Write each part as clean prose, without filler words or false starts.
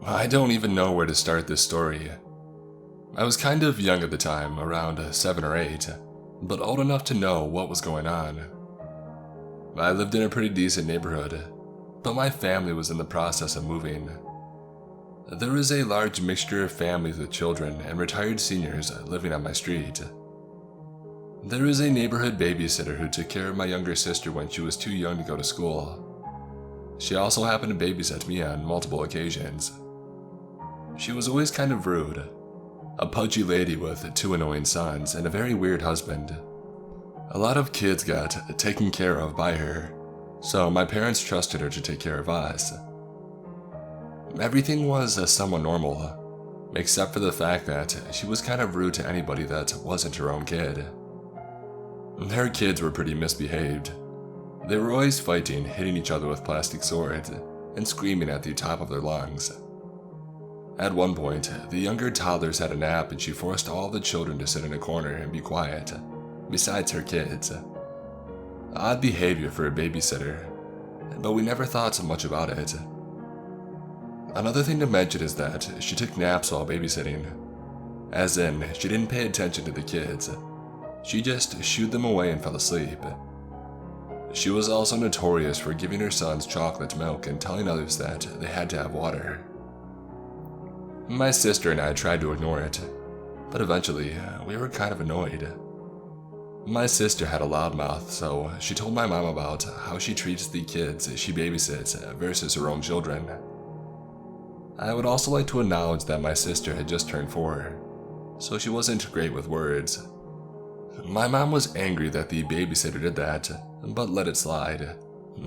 I don't even know where to start this story. I was kind of young at the time, around 7 or 8, but old enough to know what was going on. I lived in a pretty decent neighborhood, but my family was in the process of moving. There was a large mixture of families with children and retired seniors living on my street. There was a neighborhood babysitter who took care of my younger sister when she was too young to go to school. She also happened to babysit me on multiple occasions. She was always kind of rude, a pudgy lady with 2 annoying sons and a very weird husband. A lot of kids got taken care of by her, so my parents trusted her to take care of us. Everything was somewhat normal, except for the fact that she was kind of rude to anybody that wasn't her own kid. Her kids were pretty misbehaved. They were always fighting, hitting each other with plastic swords, and screaming at the top of their lungs. At one point, the younger toddlers had a nap and she forced all the children to sit in a corner and be quiet, besides her kids. Odd behavior for a babysitter, but we never thought so much about it. Another thing to mention is that she took naps while babysitting. As in, she didn't pay attention to the kids. She just shooed them away and fell asleep. She was also notorious for giving her sons chocolate milk and telling others that they had to have water. My sister and I tried to ignore it, but eventually we were kind of annoyed. My sister had a loud mouth, so she told my mom about how she treats the kids she babysits versus her own children. I would also like to acknowledge that my sister had just turned 4, so she wasn't great with words. My mom was angry that the babysitter did that, but let it slide,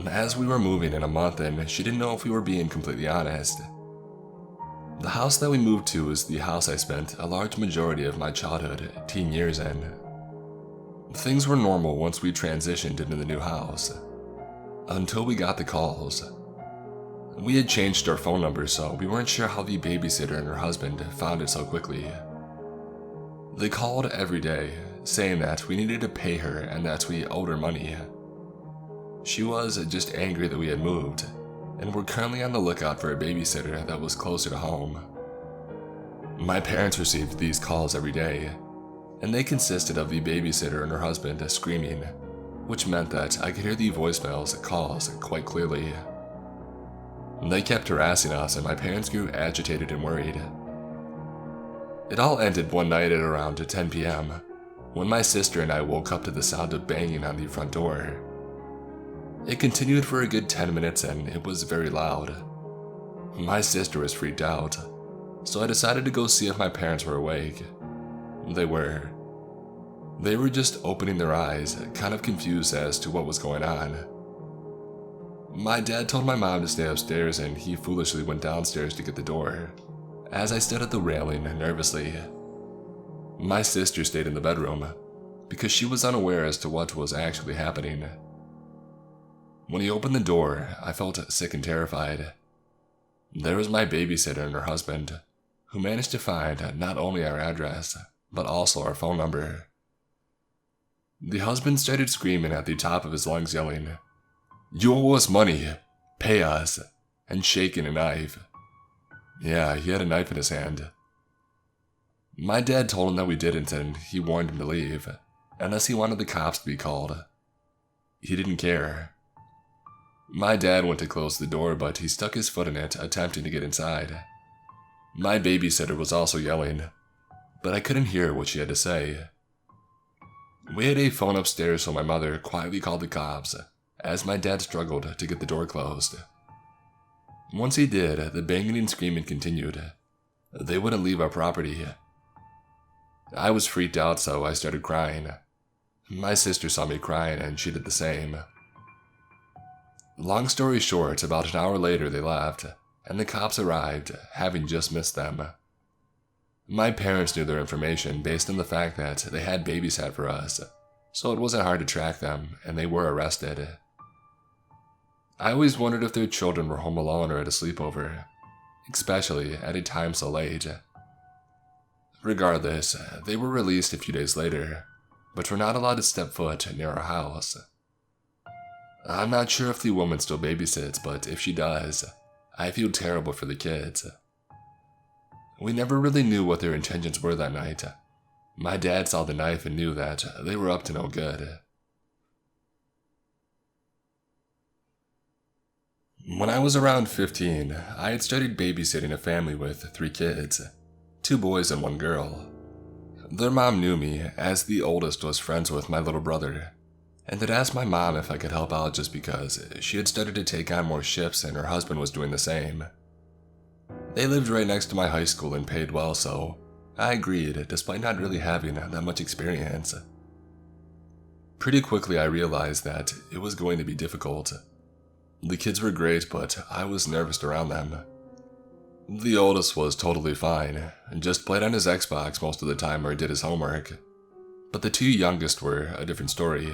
as we were moving in a month and she didn't know if we were being completely honest. The house that we moved to is the house I spent a large majority of my childhood, teen years in. Things were normal once we transitioned into the new house, until we got the calls. We had changed our phone number, so we weren't sure how the babysitter and her husband found it so quickly. They called every day, saying that we needed to pay her and that we owed her money. She was just angry that we had moved, and we're currently on the lookout for a babysitter that was closer to home. My parents received these calls every day, and they consisted of the babysitter and her husband screaming, which meant that I could hear the voicemails calls quite clearly. They kept harassing us and my parents grew agitated and worried. It all ended one night at around 10 p.m. when my sister and I woke up to the sound of banging on the front door. It continued for a good 10 minutes and it was very loud. My sister was freaked out, so I decided to go see if my parents were awake. They were. They were just opening their eyes, kind of confused as to what was going on. My dad told my mom to stay upstairs and he foolishly went downstairs to get the door, as I stood at the railing nervously. My sister stayed in the bedroom, because she was unaware as to what was actually happening. When he opened the door, I felt sick and terrified. There was my babysitter and her husband, who managed to find not only our address, but also our phone number. The husband started screaming at the top of his lungs, yelling, "You owe us money, pay us," and shaking a knife. Yeah, he had a knife in his hand. My dad told him that we didn't and he warned him to leave, unless he wanted the cops to be called. He didn't care. My dad went to close the door, but he stuck his foot in it, attempting to get inside. My babysitter was also yelling, but I couldn't hear what she had to say. We had a phone upstairs, so my mother quietly called the cops, as my dad struggled to get the door closed. Once he did, the banging and screaming continued. They wouldn't leave our property. I was freaked out, so I started crying. My sister saw me crying and she did the same. Long story short, about an hour later they left, and the cops arrived, having just missed them. My parents knew their information based on the fact that they had babysat for us, so it wasn't hard to track them, and they were arrested. I always wondered if their children were home alone or at a sleepover, especially at a time so late. Regardless, they were released a few days later, but were not allowed to step foot near our house. I'm not sure if the woman still babysits, but if she does, I feel terrible for the kids. We never really knew what their intentions were that night. My dad saw the knife and knew that they were up to no good. When I was around 15, I had started babysitting a family with 3 kids, 2 boys and 1 girl. Their mom knew me, as the oldest was friends with my little brother, and had asked my mom if I could help out just because she had started to take on more shifts and her husband was doing the same. They lived right next to my high school and paid well, so I agreed despite not really having that much experience. Pretty quickly I realized that it was going to be difficult. The kids were great, but I was nervous around them. The oldest was totally fine, and just played on his Xbox most of the time or did his homework. But the 2 youngest were a different story.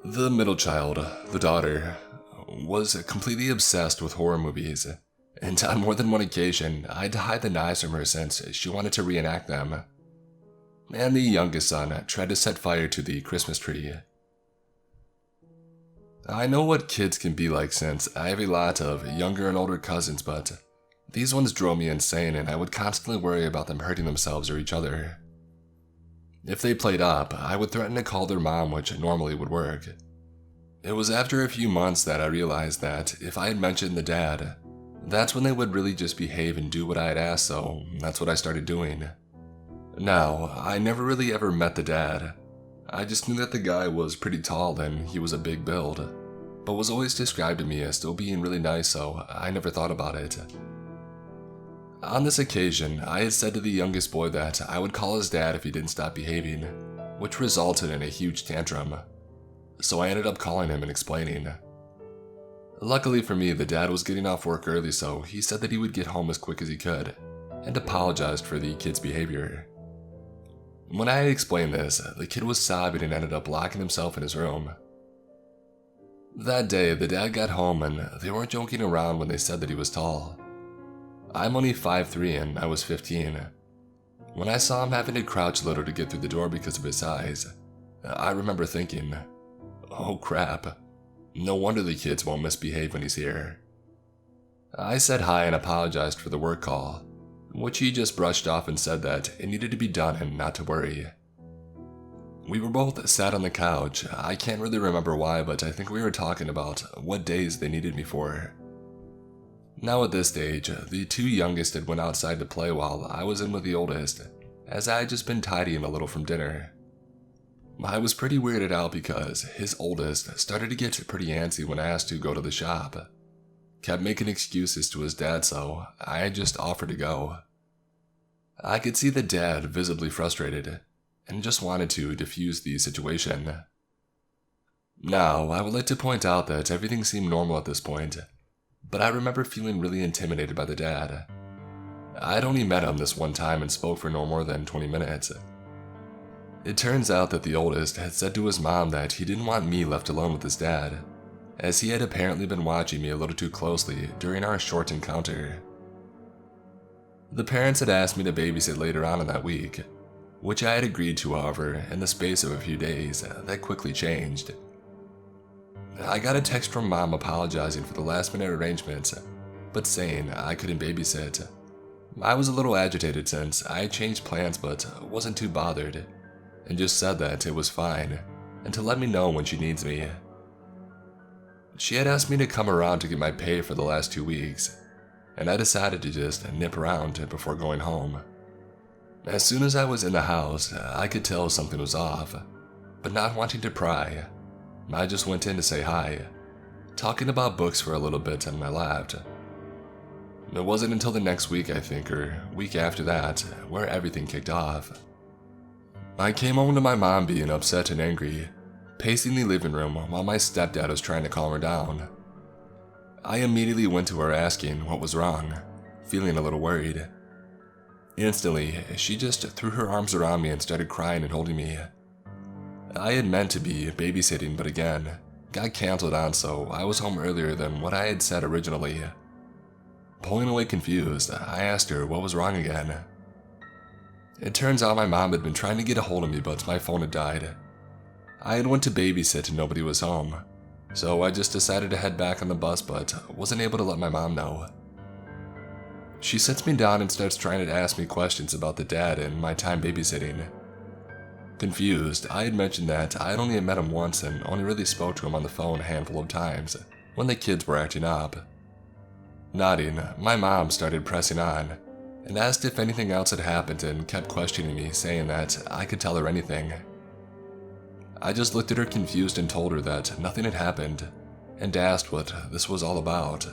The middle child, the daughter, was completely obsessed with horror movies, and on more than one occasion, I had to hide the knives from her since she wanted to reenact them. And the youngest son tried to set fire to the Christmas tree. I know what kids can be like since I have a lot of younger and older cousins, but these ones drove me insane and I would constantly worry about them hurting themselves or each other. If they played up, I would threaten to call their mom, which normally would work. It was after a few months that I realized that if I had mentioned the dad, that's when they would really just behave and do what I had asked, so that's what I started doing. Now, I never really ever met the dad. I just knew that the guy was pretty tall and he was a big build, but was always described to me as still being really nice, so I never thought about it. On this occasion, I had said to the youngest boy that I would call his dad if he didn't stop behaving, which resulted in a huge tantrum. So I ended up calling him and explaining. Luckily for me, the dad was getting off work early, so he said that he would get home as quick as he could, and apologized for the kid's behavior. When I had explained this, the kid was sobbing and ended up locking himself in his room. That day, the dad got home and they weren't joking around when they said that he was tall. I'm only 5'3" and I was 15. When I saw him having to crouch a little to get through the door because of his size, I remember thinking, oh crap, no wonder the kids won't misbehave when he's here. I said hi and apologized for the work call, which he just brushed off and said that it needed to be done and not to worry. We were both sat on the couch. I can't really remember why, but I think we were talking about what days they needed me for. Now at this stage, the 2 youngest had went outside to play while I was in with the oldest, as I had just been tidying a little from dinner. I was pretty weirded out because his oldest started to get pretty antsy when I asked to go to the shop. Kept making excuses to his dad, so I just offered to go. I could see the dad visibly frustrated, and just wanted to defuse the situation. Now, I would like to point out that everything seemed normal at this point, but I remember feeling really intimidated by the dad. I'd only met him this one time and spoke for no more than 20 minutes. It turns out that the oldest had said to his mom that he didn't want me left alone with his dad, as he had apparently been watching me a little too closely during our short encounter. The parents had asked me to babysit later on in that week, which I had agreed to, however, in the space of a few days, that quickly changed. I got a text from mom apologizing for the last-minute arrangements, but saying I couldn't babysit. I was a little agitated since I had changed plans but wasn't too bothered, and just said that it was fine, and to let me know when she needs me. She had asked me to come around to get my pay for the last 2 weeks, and I decided to just nip around before going home. As soon as I was in the house, I could tell something was off, but not wanting to pry, I just went in to say hi, talking about books for a little bit, and I laughed. It wasn't until the next week, I think, or week after that, where everything kicked off. I came home to my mom being upset and angry, pacing the living room while my stepdad was trying to calm her down. I immediately went to her asking what was wrong, feeling a little worried. Instantly, she just threw her arms around me and started crying and holding me. I had meant to be babysitting, but again, got canceled on, so I was home earlier than what I had said originally. Pulling away confused, I asked her what was wrong again. It turns out my mom had been trying to get a hold of me, but my phone had died. I had went to babysit and nobody was home, so I just decided to head back on the bus, but wasn't able to let my mom know. She sits me down and starts trying to ask me questions about the dad and my time babysitting. Confused, I had mentioned that I had only met him once and only really spoke to him on the phone a handful of times when the kids were acting up. Nodding, my mom started pressing on and asked if anything else had happened and kept questioning me, saying that I could tell her anything. I just looked at her confused and told her that nothing had happened and asked what this was all about.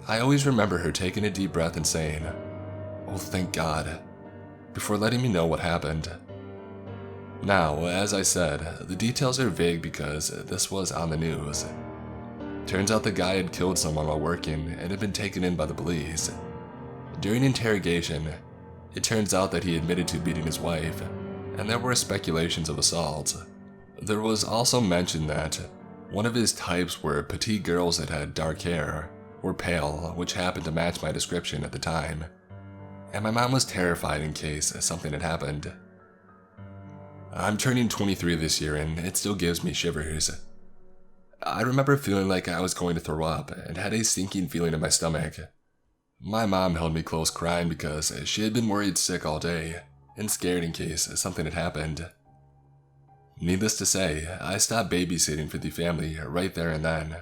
I always remember her taking a deep breath and saying, "Oh, thank God," before letting me know what happened. Now, as I said, the details are vague because this was on the news. Turns out the guy had killed someone while working and had been taken in by the police. During interrogation, it turns out that he admitted to beating his wife, and there were speculations of assault. There was also mention that one of his types were petite girls that had dark hair, or pale, which happened to match my description at the time, and my mom was terrified in case something had happened. I'm turning 23 this year and it still gives me shivers. I remember feeling like I was going to throw up and had a sinking feeling in my stomach. My mom held me close crying because she had been worried sick all day and scared in case something had happened. Needless to say, I stopped babysitting for the family right there and then.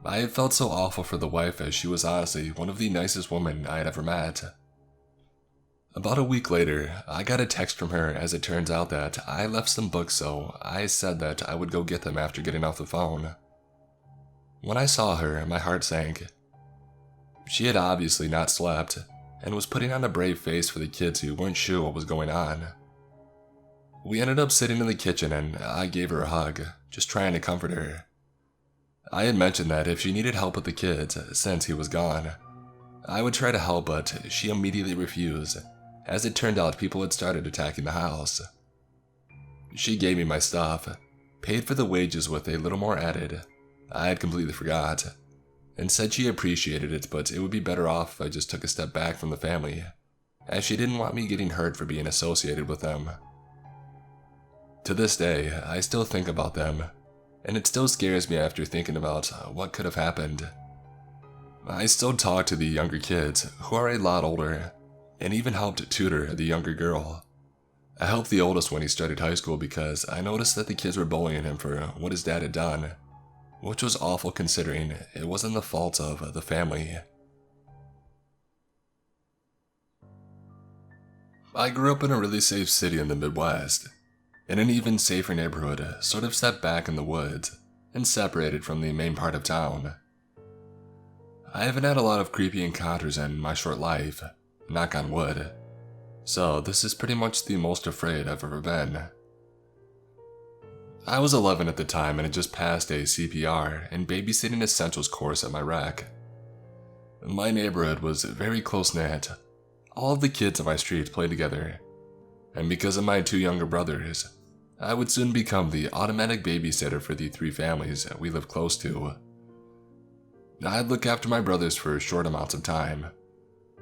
I had felt so awful for the wife as she was honestly one of the nicest women I had ever met. About a week later, I got a text from her as it turns out that I left some books, so I said that I would go get them after getting off the phone. When I saw her, my heart sank. She had obviously not slept and was putting on a brave face for the kids who weren't sure what was going on. We ended up sitting in the kitchen and I gave her a hug, just trying to comfort her. I had mentioned that if she needed help with the kids, since he was gone, I would try to help, but she immediately refused, as it turned out people had started attacking the house. She gave me my stuff, paid for the wages with a little more added, I had completely forgot, and said she appreciated it, but it would be better off if I just took a step back from the family, as she didn't want me getting hurt for being associated with them. To this day, I still think about them, and it still scares me after thinking about what could have happened. I still talk to the younger kids, who are a lot older, and even helped tutor the younger girl. I helped the oldest when he started high school because I noticed that the kids were bullying him for what his dad had done, which was awful considering it wasn't the fault of the family. I grew up in a really safe city in the Midwest, in an even safer neighborhood, sort of set back in the woods and separated from the main part of town. I haven't had a lot of creepy encounters in my short life, knock on wood, so this is pretty much the most afraid I've ever been. I was 11 at the time and had just passed a CPR and babysitting essentials course at my rec. My neighborhood was very close-knit. All of the kids on my street played together, and because of my 2 younger brothers, I would soon become the automatic babysitter for the 3 families we lived close to. I'd look after my brothers for short amounts of time,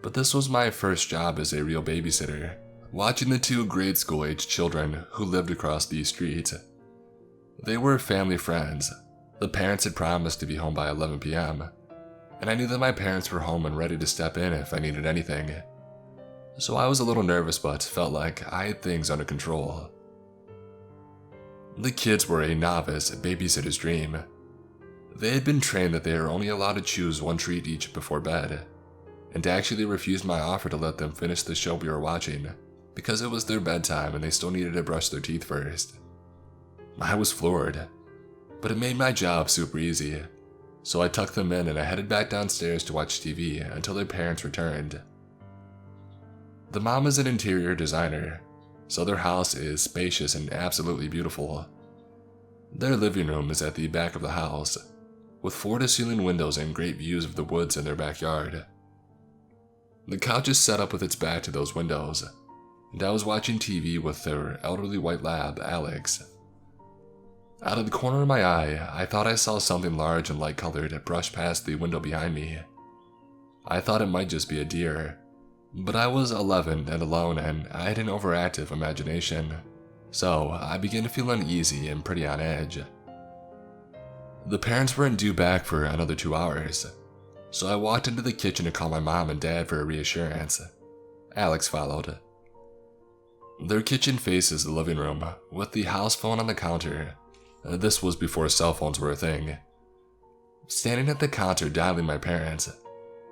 but this was my first job as a real babysitter, watching the 2 grade school-aged children who lived across the street. They were family friends. The parents had promised to be home by 11 p.m., and I knew that my parents were home and ready to step in if I needed anything. So I was a little nervous but felt like I had things under control. The kids were a novice babysitter's dream. They had been trained that they are only allowed to choose 1 treat each before bed, and actually refused my offer to let them finish the show we were watching because it was their bedtime and they still needed to brush their teeth first. I was floored, but it made my job super easy, so I tucked them in and I headed back downstairs to watch TV until their parents returned. The mom is an interior designer, so their house is spacious and absolutely beautiful. Their living room is at the back of the house, with floor-to-ceiling windows and great views of the woods in their backyard. The couch is set up with its back to those windows, and I was watching TV with their elderly white lab, Alex. Out of the corner of my eye, I thought I saw something large and light-colored brush past the window behind me. I thought it might just be a deer, but I was 11 and alone and I had an overactive imagination, so I began to feel uneasy and pretty on edge. The parents weren't due back for another 2 hours, so I walked into the kitchen to call my mom and dad for a reassurance. Alex followed. Their kitchen faces the living room, with the house phone on the counter. This was before cell phones were a thing. Standing at the counter dialing my parents,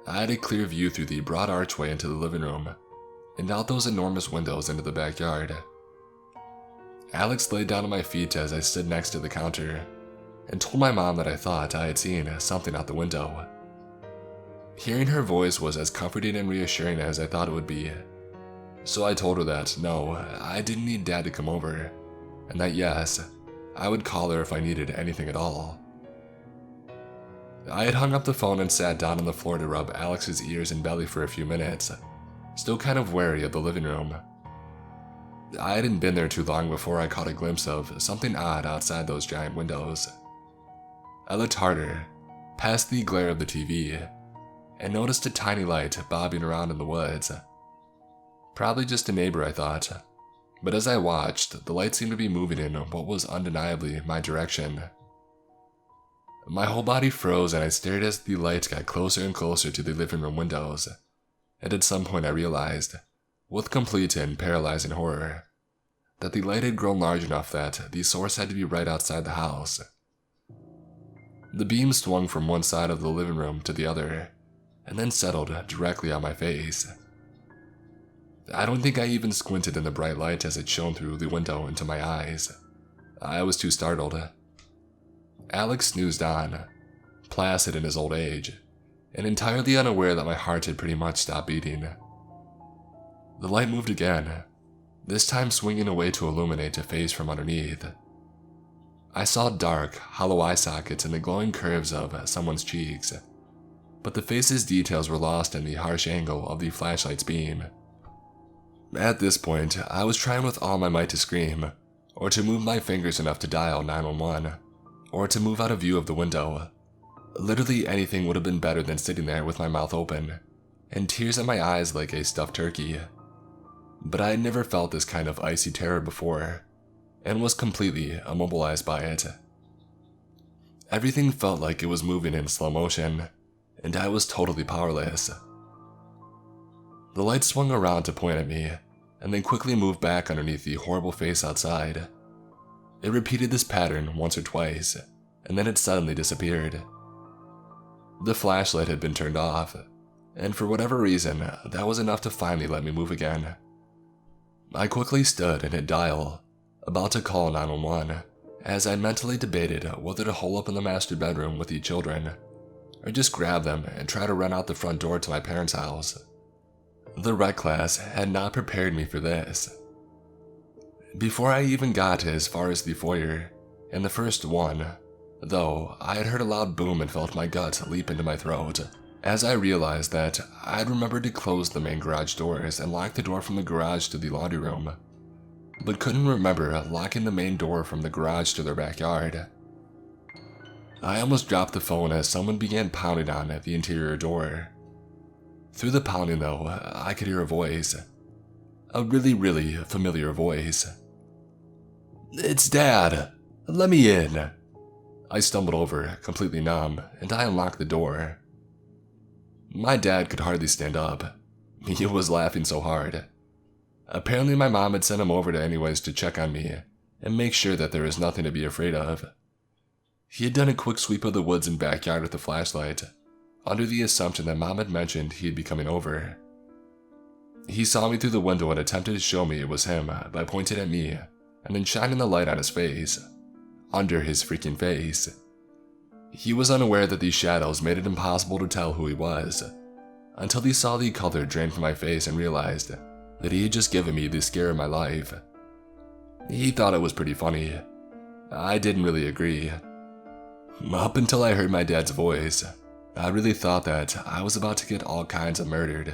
I had a clear view through the broad archway into the living room, and out those enormous windows into the backyard. Alex laid down at my feet as I stood next to the counter, and told my mom that I thought I had seen something out the window. Hearing her voice was as comforting and reassuring as I thought it would be, so I told her that no, I didn't need Dad to come over, and that yes, I would call her if I needed anything at all. I had hung up the phone and sat down on the floor to rub Alex's ears and belly for a few minutes, still kind of wary of the living room. I hadn't been there too long before I caught a glimpse of something odd outside those giant windows. I looked harder, past the glare of the TV, and noticed a tiny light bobbing around in the woods. Probably just a neighbor, I thought, but as I watched, the light seemed to be moving in what was undeniably my direction. My whole body froze and I stared as the light got closer and closer to the living room windows, and at some point I realized, with complete and paralyzing horror, that the light had grown large enough that the source had to be right outside the house. The beam swung from one side of the living room to the other, and then settled directly on my face. I don't think I even squinted in the bright light as it shone through the window into my eyes. I was too startled. Alex snoozed on, placid in his old age, and entirely unaware that my heart had pretty much stopped beating. The light moved again, this time swinging away to illuminate a face from underneath. I saw dark, hollow eye sockets and the glowing curves of someone's cheeks, but the face's details were lost in the harsh angle of the flashlight's beam. At this point, I was trying with all my might to scream, or to move my fingers enough to dial 911, or to move out of view of the window. Literally anything would have been better than sitting there with my mouth open, and tears in my eyes like a stuffed turkey. But I had never felt this kind of icy terror before, and was completely immobilized by it. Everything felt like it was moving in slow motion, and I was totally powerless. The light swung around to point at me, and then quickly moved back underneath the horrible face outside. It repeated this pattern once or twice, and then it suddenly disappeared. The flashlight had been turned off, and for whatever reason, that was enough to finally let me move again. I quickly stood and hit dial, about to call 911, as I mentally debated whether to hole up in the master bedroom with the children, or just grab them and try to run out the front door to my parents' house. The rec class had not prepared me for this. Before I even got as far as the foyer, and the first one, though, I had heard a loud boom and felt my gut leap into my throat, as I realized that I had remembered to close the main garage doors and lock the door from the garage to the laundry room, but couldn't remember locking the main door from the garage to their backyard. I almost dropped the phone as someone began pounding on the interior door. Through the pounding, though, I could hear a voice. A really familiar voice. "It's Dad! Let me in!" I stumbled over, completely numb, and I unlocked the door. My dad could hardly stand up. He was laughing so hard. Apparently my mom had sent him over to anyways to check on me, and make sure that there was nothing to be afraid of. He had done a quick sweep of the woods and backyard with the flashlight, under the assumption that Mom had mentioned he'd be coming over. He saw me through the window and attempted to show me it was him by pointing at me and then shining the light on his face, under his freaking face. He was unaware that these shadows made it impossible to tell who he was, until he saw the color drain from my face and realized that he had just given me the scare of my life. He thought it was pretty funny. I didn't really agree. Up until I heard my dad's voice, I really thought that I was about to get all kinds of murdered.